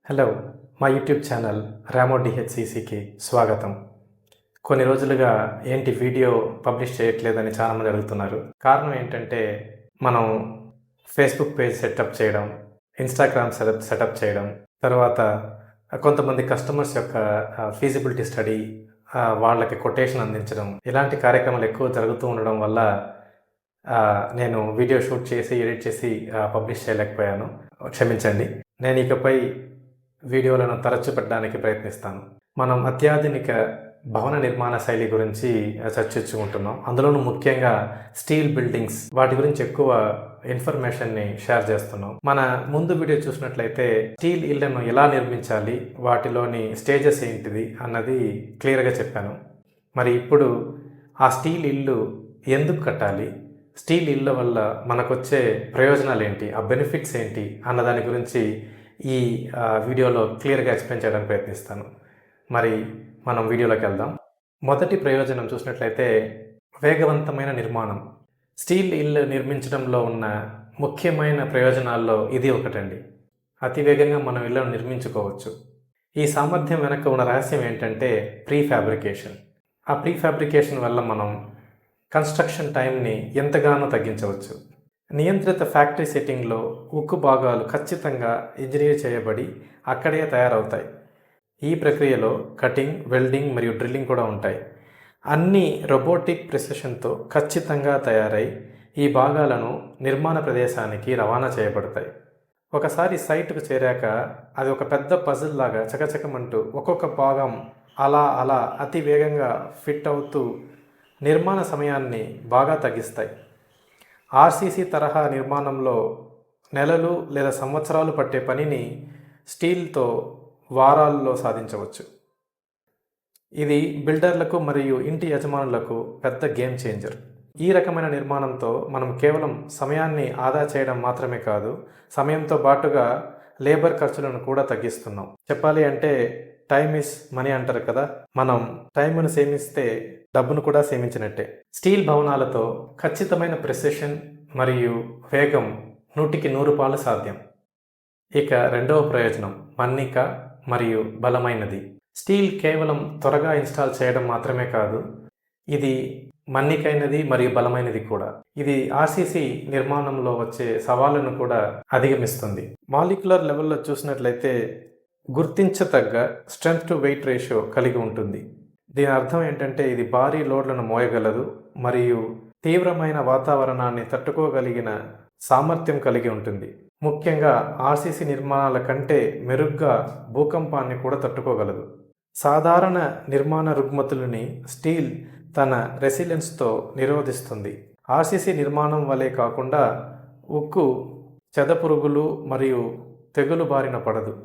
Hello, మా YouTube channel రామో డిహెచ్సిసికి స్వాగతం. కొన్ని రోజులుగా ఏంటి వీడియో పబ్లిష్ చేయట్లేదని చాలామంది అడుగుతున్నారు. కారణం ఏంటంటే మనం ఫేస్బుక్ పేజ్ సెటప్ చేయడం, ఇన్స్టాగ్రామ్ సెటప్ చేయడం, తర్వాత కొంతమంది కస్టమర్స్ యొక్క ఫీజిబిలిటీ స్టడీ, వాళ్ళకి కొటేషన్ అందించడం, ఇలాంటి కార్యక్రమాలు ఎక్కువ జరుగుతూ ఉండడం వల్ల నేను వీడియో షూట్ చేసి ఎడిట్ చేసి పబ్లిష్ చేయలేకపోయాను. క్షమించండి. నేను ఇకపై వీడియోలను తరచు పెట్టడానికి ప్రయత్నిస్తాను. మనం అత్యాధునిక భవన నిర్మాణ శైలి గురించి చర్చించుకుంటున్నాం. అందులోనూ ముఖ్యంగా స్టీల్ బిల్డింగ్స్, వాటి గురించి ఎక్కువ ఇన్ఫర్మేషన్ని షేర్ చేస్తున్నాం. మన ముందు వీడియో చూసినట్లయితే స్టీల్ ఇళ్లను ఎలా నిర్మించాలి, వాటిలోని స్టేజెస్ ఏంటిది అన్నది క్లియర్గా చెప్పాను. మరి ఇప్పుడు ఆ స్టీల్ ఇల్లు ఎందుకు కట్టాలి, స్టీల్ ఇళ్ళ వల్ల మనకొచ్చే ప్రయోజనాలు ఏంటి, ఆ బెనిఫిట్స్ ఏంటి అన్న దాని గురించి ఈ వీడియోలో క్లియర్గా ఎక్స్ప్లెయిన్ చేయడానికి ప్రయత్నిస్తాను. మరి మనం వీడియోలోకి వెళ్దాం. మొదటి ప్రయోజనం చూసినట్లయితే వేగవంతమైన నిర్మాణం. స్టీల్ ఇల్లు నిర్మించడంలో ఉన్న ముఖ్యమైన ప్రయోజనాల్లో ఇది ఒకటండి. అతి వేగంగా మనం ఇళ్లను నిర్మించుకోవచ్చు. ఈ సామర్థ్యం వెనక ఉన్న రహస్యం ఏంటంటే ప్రీ ఫ్యాబ్రికేషన్. ఆ ప్రీ ఫ్యాబ్రికేషన్ వల్ల మనం కన్స్ట్రక్షన్ టైంని ఎంతగానో తగ్గించవచ్చు. నియంత్రిత ఫ్యాక్టరీ సెట్టింగ్లో ఉక్కు భాగాలు ఖచ్చితంగా ఇంజనీర్ చేయబడి అక్కడే తయారవుతాయి. ఈ ప్రక్రియలో కటింగ్, వెల్డింగ్ మరియు డ్రిల్లింగ్ కూడా ఉంటాయి. అన్ని రోబోటిక్ ప్రిసిషన్తో ఖచ్చితంగా తయారై ఈ భాగాలను నిర్మాణ ప్రదేశానికి రవాణా చేయబడతాయి. ఒకసారి సైట్కు చేరాక అది ఒక పెద్ద పజిల్ లాగా చకచకమంటూ ఒక్కొక్క భాగం అలా అతి వేగంగా ఫిట్ అవుతూ నిర్మాణ సమయాన్ని బాగా తగ్గిస్తాయి. ఆర్సీసీ తరహా నిర్మాణంలో నెలలు లేదా సంవత్సరాలు పట్టే పనిని స్టీల్తో వారాల్లో సాధించవచ్చు. ఇది బిల్డర్లకు మరియు ఇంటి యజమానులకు పెద్ద గేమ్ చేంజర్. ఈ రకమైన నిర్మాణంతో మనం కేవలం సమయాన్ని ఆదా చేయడం మాత్రమే కాదు, సమయంతో పాటుగా లేబర్ ఖర్చులను కూడా తగ్గిస్తున్నాం. చెప్పాలి అంటే టైమ్ ఇస్ మనీ అంటారు కదా, మనం టైంను సేమిస్తే డబ్బును కూడా సేమించినట్టే. స్టీల్ భవనాలతో ఖచ్చితమైన ప్రెసిషన్ మరియు వేగం 100కి 100 సాధ్యం. ఇక రెండవ ప్రయోజనం మన్నిక మరియు బలమైనది. స్టీల్ కేవలం త్వరగా ఇన్స్టాల్ చేయడం మాత్రమే కాదు, ఇది మన్నికైనది మరియు బలమైనది కూడా. ఇది ఆర్సీసీ నిర్మాణంలో వచ్చే సవాళ్లను కూడా అధిగమిస్తుంది. మాలిక్యులర్ లెవెల్లో చూసినట్లయితే గుర్తించదగ్గ స్ట్రెంగ్త్ టు వెయిట్ రేషియో కలిగి ఉంటుంది. దీని అర్థం ఏంటంటే ఇది భారీ లోడ్లను మోయగలదు మరియు తీవ్రమైన వాతావరణాన్ని తట్టుకోగలిగిన సామర్థ్యం కలిగి ఉంటుంది. ముఖ్యంగా ఆర్సీసీ నిర్మాణాల కంటే మెరుగ్గా భూకంపాన్ని కూడా తట్టుకోగలదు. సాధారణ నిర్మాణ రుగ్మతులని స్టీల్ తన రెసిలెన్స్తో నిరోధిస్తుంది. ఆర్సీసీ నిర్మాణం వలె కాకుండా ఉక్కు చెదపురుగులు మరియు తెగులు బారిన పడదు.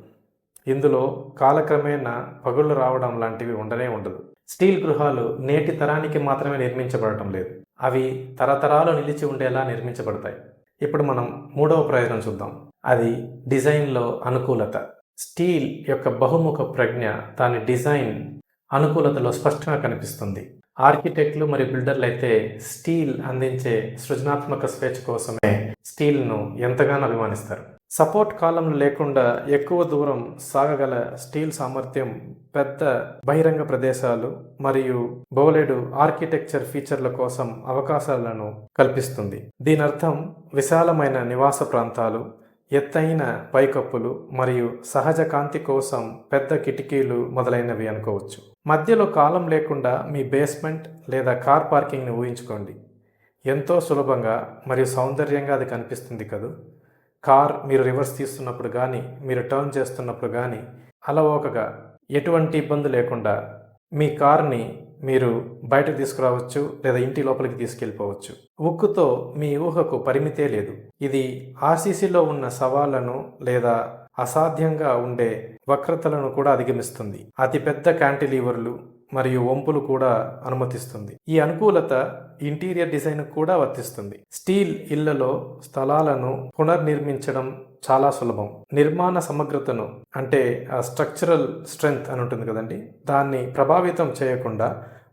ఇందులో కాలక్రమేణా పగుళ్ళు రావడం లాంటివి ఉండదు. స్టీల్ గృహాలు నేటి తరానికి మాత్రమే నిర్మించబడటం లేదు, అవి తరతరాలు నిలిచి ఉండేలా నిర్మించబడతాయి. ఇప్పుడు మనం మూడవ ప్రయోజనం చూద్దాం. అది డిజైన్లో అనుకూలత. స్టీల్ యొక్క బహుముఖ ప్రజ్ఞ దాని డిజైన్ అనుకూలతలో స్పష్టంగా కనిపిస్తుంది. ఆర్కిటెక్ట్లు మరియు బిల్డర్లు అయితే స్టీల్ అందించే సృజనాత్మక స్వేచ్ఛ కోసమే స్టీల్ను ఎంతగానో అభిమానిస్తారు. సపోర్ట్ కాలంలు లేకుండా ఎక్కువ దూరం సాగగల స్టీల్ సామర్థ్యం పెద్ద బహిరంగ ప్రదేశాలు మరియు బోలెడు ఆర్కిటెక్చర్ ఫీచర్ల కోసం అవకాశాలను కల్పిస్తుంది. దీని అర్థం విశాలమైన నివాస ప్రాంతాలు, ఎత్తైన పైకప్పులు మరియు సహజ కాంతి కోసం పెద్ద కిటికీలు మొదలైనవి అనుకోవచ్చు. మధ్యలో కాలం లేకుండా మీ బేస్మెంట్ లేదా కార్ పార్కింగ్ని ఊహించుకోండి. ఎంతో సులభంగా మరియు సౌందర్యంగా అది కనిపిస్తుంది కదూ. కార్ మీరు రివర్స్ తీస్తున్నప్పుడు కానీ, మీరు టర్న్ చేస్తున్నప్పుడు కానీ అలవోకగా ఎటువంటి ఇబ్బంది లేకుండా మీ కార్ని మీరు బయటకు తీసుకురావచ్చు లేదా ఇంటి లోపలికి తీసుకెళ్ళిపోవచ్చు. ఉక్కుతో మీ ఊహకు పరిమితే లేదు. ఇది ఆర్సీసీలో ఉన్న సవాళ్లను లేదా అసాధ్యంగా ఉండే వక్రతలను కూడా అధిగమిస్తుంది. అతిపెద్ద క్యాంటిలీవర్లు మరియు వంపులు కూడా అనుమతిస్తుంది. ఈ అనుకూలత ఇంటీరియర్ డిజైన్ కూడా వర్తిస్తుంది. స్టీల్ ఇళ్లలో స్థలాలను పునర్నిర్మించడం చాలా సులభం. నిర్మాణ సమగ్రతను అంటే ఆ స్ట్రక్చరల్ స్ట్రెంగ్త్ అని ఉంటుంది కదండి, దాన్ని ప్రభావితం చేయకుండా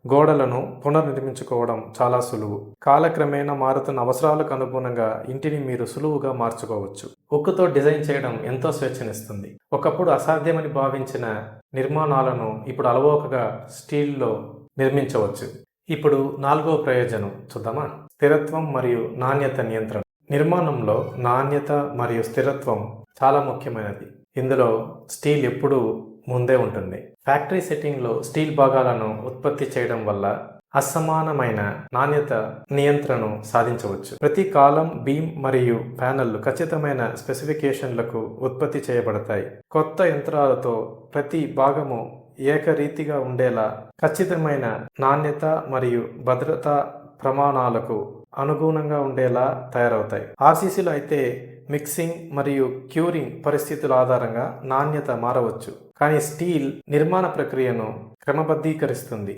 గోడలను పునర్నిర్మించుకోవడం చాలా సులువు. కాలక్రమేణా మారుతున్న అవసరాలకు అనుగుణంగా ఇంటిని మీరు సులువుగా మార్చుకోవచ్చు. ఉక్కుతో డిజైన్ చేయడం ఎంతో స్వేచ్ఛనిస్తుంది. ఒకప్పుడు అసాధ్యమని భావించిన నిర్మాణాలను ఇప్పుడు అలవోకగా స్టీల్లో నిర్మించవచ్చు. ఇప్పుడు 4వ ప్రయోజనం చూద్దామా? స్థిరత్వం మరియు నాణ్యత నియంత్రణ. నిర్మాణంలో నాణ్యత మరియు స్థిరత్వం చాలా ముఖ్యమైనది. ఇందులో స్టీల్ ఎప్పుడూ ముందే ఉంటుంది. ఫ్యాక్టరీ సెట్టింగ్లో స్టీల్ భాగాలను ఉత్పత్తి చేయడం వల్ల అసమానమైన నాణ్యత నియంత్రణను సాధించవచ్చు. ప్రతి కాలం, బీమ్ మరియు ప్యానెల్లు ఖచ్చితమైన స్పెసిఫికేషన్లకు ఉత్పత్తి చేయబడతాయి. కొత్త యంత్రాలతో ప్రతి భాగము ఏకరీతిగా ఉండేలా ఖచ్చితమైన నాణ్యత మరియు భద్రతా ప్రమాణాలకు అనుగుణంగా ఉండేలా తయారవుతాయి. ఆర్సీసీలో అయితే మిక్సింగ్ మరియు క్యూరింగ్ పరిస్థితుల ఆధారంగా నాణ్యత మారవచ్చు, కానీ స్టీల్ నిర్మాణ ప్రక్రియను క్రమబద్ధీకరిస్తుంది,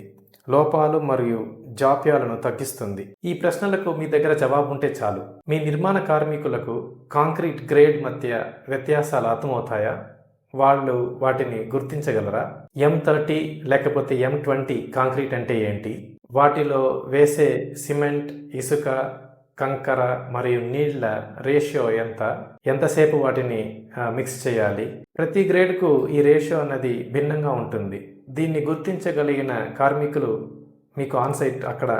లోపాలు మరియు జాప్యాలను తగ్గిస్తుంది. ఈ ప్రశ్నలకు మీ దగ్గర జవాబు ఉంటే చాలు. మీ నిర్మాణ కార్మికులకు కాంక్రీట్ గ్రేడ్ మధ్య వ్యత్యాసాలు అర్థమవుతాయా? వాళ్ళు వాటిని గుర్తించగలరా? M30 లేకపోతే M20 కాంక్రీట్ అంటే ఏంటి? వాటిలో వేసే సిమెంట్, ఇసుక, కంకర మరియు నీళ్ల రేషియో ఎంతసేపు వాటిని మిక్స్ చేయాలి? ప్రతి గ్రేడ్కు ఈ రేషియో అన్నది భిన్నంగా ఉంటుంది. దీన్ని గుర్తించగలిగిన కార్మికులు మీకు ఆన్సైట్ అక్కడ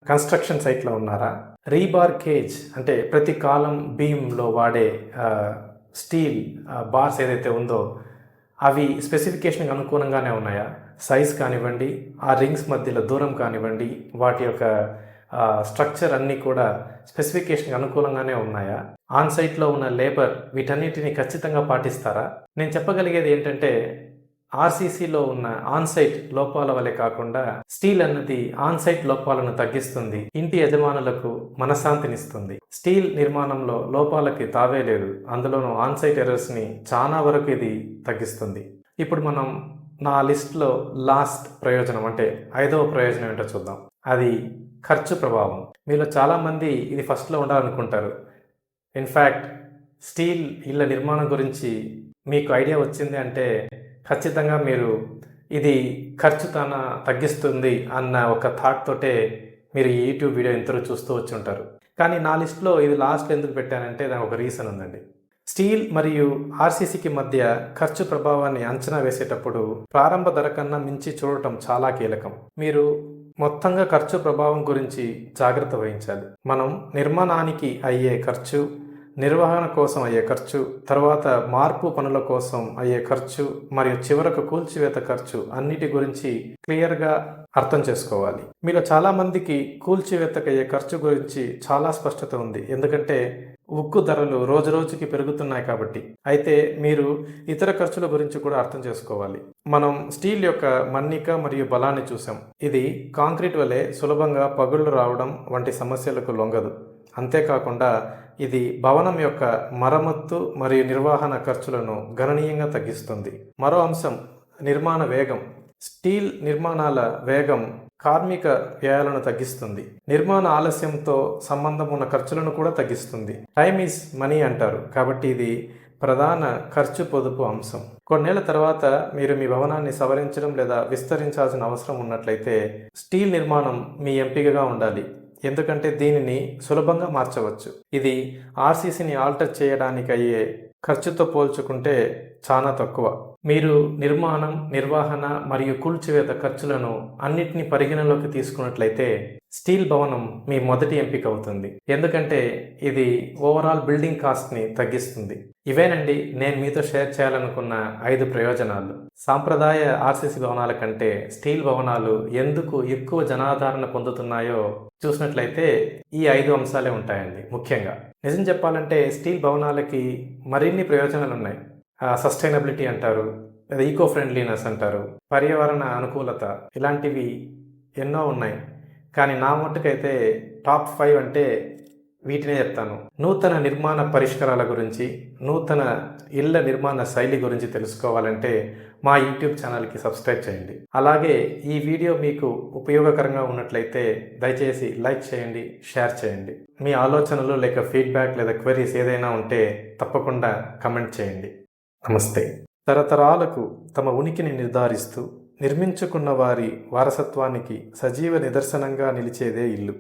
కన్స్ట్రక్షన్ సైట్లో ఉన్నారా? రీబార్ కేజ్ అంటే ప్రతి కాలం బీమ్లో వాడే స్టీల్ బార్స్ ఏదైతే ఉందో అవి స్పెసిఫికేషన్కి అనుగుణంగానే ఉన్నాయా? సైజ్ కానివ్వండి, ఆ రింగ్స్ మధ్యలో దూరం కానివ్వండి, వాటి యొక్క స్ట్రక్చర్ అన్నీ కూడా స్పెసిఫికేషన్కి అనుకూలంగానే ఉన్నాయా? ఆన్సైట్లో ఉన్న లేబర్ వీటన్నిటిని ఖచ్చితంగా పాటిస్తారా? నేను చెప్పగలిగేది ఏంటంటే ఆర్సీసీలో ఉన్న ఆన్సైట్ లోపాల వలె కాకుండా స్టీల్ అన్నది ఆన్సైట్ లోపాలను తగ్గిస్తుంది, ఇంటి యజమానులకు మనశ్శాంతినిస్తుంది. స్టీల్ నిర్మాణంలో లోపాలకి తావే లేదు, అందులోనూ ఆన్సైట్ ఎర్రర్స్ని చాలా వరకు ఇది తగ్గిస్తుంది. ఇప్పుడు మనం నా లిస్ట్లో లాస్ట్ ప్రయోజనం అంటే 5వ ప్రయోజనం ఏంటో చూద్దాం. అది ఖర్చు ప్రభావం. మీలో చాలామంది ఇది ఫస్ట్లో ఉండాలనుకుంటారు. ఇన్ఫ్యాక్ట్ స్టీల్ ఇళ్ళ నిర్మాణం గురించి మీకు ఐడియా వచ్చింది అంటే ఖచ్చితంగా మీరు ఇది ఖర్చు తగ్గిస్తుంది అన్న ఒక థాట్ తోటే మీరు ఈ యూట్యూబ్ వీడియో ఎంతరూ చూస్తూ వచ్చి ఉంటారు. కానీ నా లిస్ట్లో ఇది లాస్ట్ ఎందుకు పెట్టానంటే దానికి ఒక రీజన్ ఉందండి. స్టీల్ మరియు ఆర్సీసీకి మధ్య ఖర్చు ప్రభావాన్ని అంచనా వేసేటప్పుడు ప్రారంభ ధర కన్నా మించి చూడటం చాలా కీలకం. మీరు మొత్తంగా ఖర్చు ప్రభావం గురించి జాగ్రత్త వహించాలి. మనం నిర్మాణానికి అయ్యే ఖర్చు, నిర్వహణ కోసం అయ్యే ఖర్చు, తర్వాత మార్పు పనుల కోసం అయ్యే ఖర్చు మరియు చివరకు కూల్చివేత ఖర్చు అన్నిటి గురించి క్లియర్గా అర్థం చేసుకోవాలి. మీలో చాలామందికి కూల్చివేతకు అయ్యే ఖర్చు గురించి చాలా స్పష్టత ఉంది, ఎందుకంటే ఉక్కు ధరలు రోజు రోజుకి పెరుగుతున్నాయి కాబట్టి. అయితే మీరు ఇతర ఖర్చుల గురించి కూడా అర్థం చేసుకోవాలి. మనం స్టీల్ యొక్క మన్నిక మరియు బలాన్ని చూసాం. ఇది కాంక్రీట్ వలె సులభంగా పగుళ్లు రావడం వంటి సమస్యలకు లొంగదు. అంతేకాకుండా ఇది భవనం యొక్క మరమ్మత్తు మరియు నిర్వహణ ఖర్చులను గణనీయంగా తగ్గిస్తుంది. మరో అంశం నిర్మాణ వేగం. స్టీల్ నిర్మాణాల వేగం కార్మిక వ్యయాలను తగ్గిస్తుంది, నిర్మాణ ఆలస్యంతో సంబంధం ఉన్న ఖర్చులను కూడా తగ్గిస్తుంది. టైమ్ ఈజ్ మనీ అంటారు, కాబట్టి ఇది ప్రధాన ఖర్చు పొదుపు అంశం. కొన్నేళ్ల తర్వాత మీరు మీ భవనాన్ని సవరించడం లేదా విస్తరించాల్సిన అవసరం ఉన్నట్లయితే స్టీల్ నిర్మాణం మీ ఎంపికగా ఉండాలి, ఎందుకంటే దీనిని సులభంగా మార్చవచ్చు. ఇది ఆర్సీసీని ఆల్టర్ చేయడానికి అయ్యే ఖర్చుతో పోల్చుకుంటే చాలా తక్కువ. మీరు నిర్మాణం, నిర్వహణ మరియు కూల్చివేత ఖర్చులను అన్నిటినీ పరిగణలోకి తీసుకున్నట్లయితే స్టీల్ భవనం మీ మొదటి ఎంపిక అవుతుంది, ఎందుకంటే ఇది ఓవరాల్ బిల్డింగ్ కాస్ట్ని తగ్గిస్తుంది. ఇవేనండి నేను మీతో షేర్ చేయాలనుకున్న 5 ప్రయోజనాలు. సాంప్రదాయ ఆర్సీసీ భవనాల కంటే స్టీల్ భవనాలు ఎందుకు ఎక్కువ జనాదరణ పొందుతున్నాయో చూసినట్లయితే ఈ 5 అంశాలే ఉంటాయండి. ముఖ్యంగా నిజం చెప్పాలంటే స్టీల్ భవనాలకి మరిన్ని ప్రయోజనాలు ఉన్నాయి. సస్టైనబిలిటీ అంటారు, లేదా ఈకో ఫ్రెండ్లీనెస్ అంటారు, పర్యావరణ అనుకూలత, ఇలాంటివి ఎన్నో ఉన్నాయి. కానీ నా మట్టుకైతే టాప్ 5 అంటే వీటినే చెప్తాను. నూతన నిర్మాణ పరిష్కారాల గురించి, నూతన ఇళ్ల నిర్మాణ శైలి గురించి తెలుసుకోవాలంటే మా యూట్యూబ్ ఛానల్కి సబ్స్క్రైబ్ చేయండి. అలాగే ఈ వీడియో మీకు ఉపయోగకరంగా ఉన్నట్లయితే దయచేసి లైక్ చేయండి, షేర్ చేయండి. మీ ఆలోచనలు లేక ఫీడ్బ్యాక్ లేదా క్వెరీస్ ఏదైనా ఉంటే తప్పకుండా కమెంట్ చేయండి. నమస్తే. తరతరాలకు తమ ఉనికిని నిర్ధారిస్తూ నిర్మించుకున్న వారి వారసత్వానికి సజీవ నిదర్శనంగా నిలిచేదే ఇల్లు.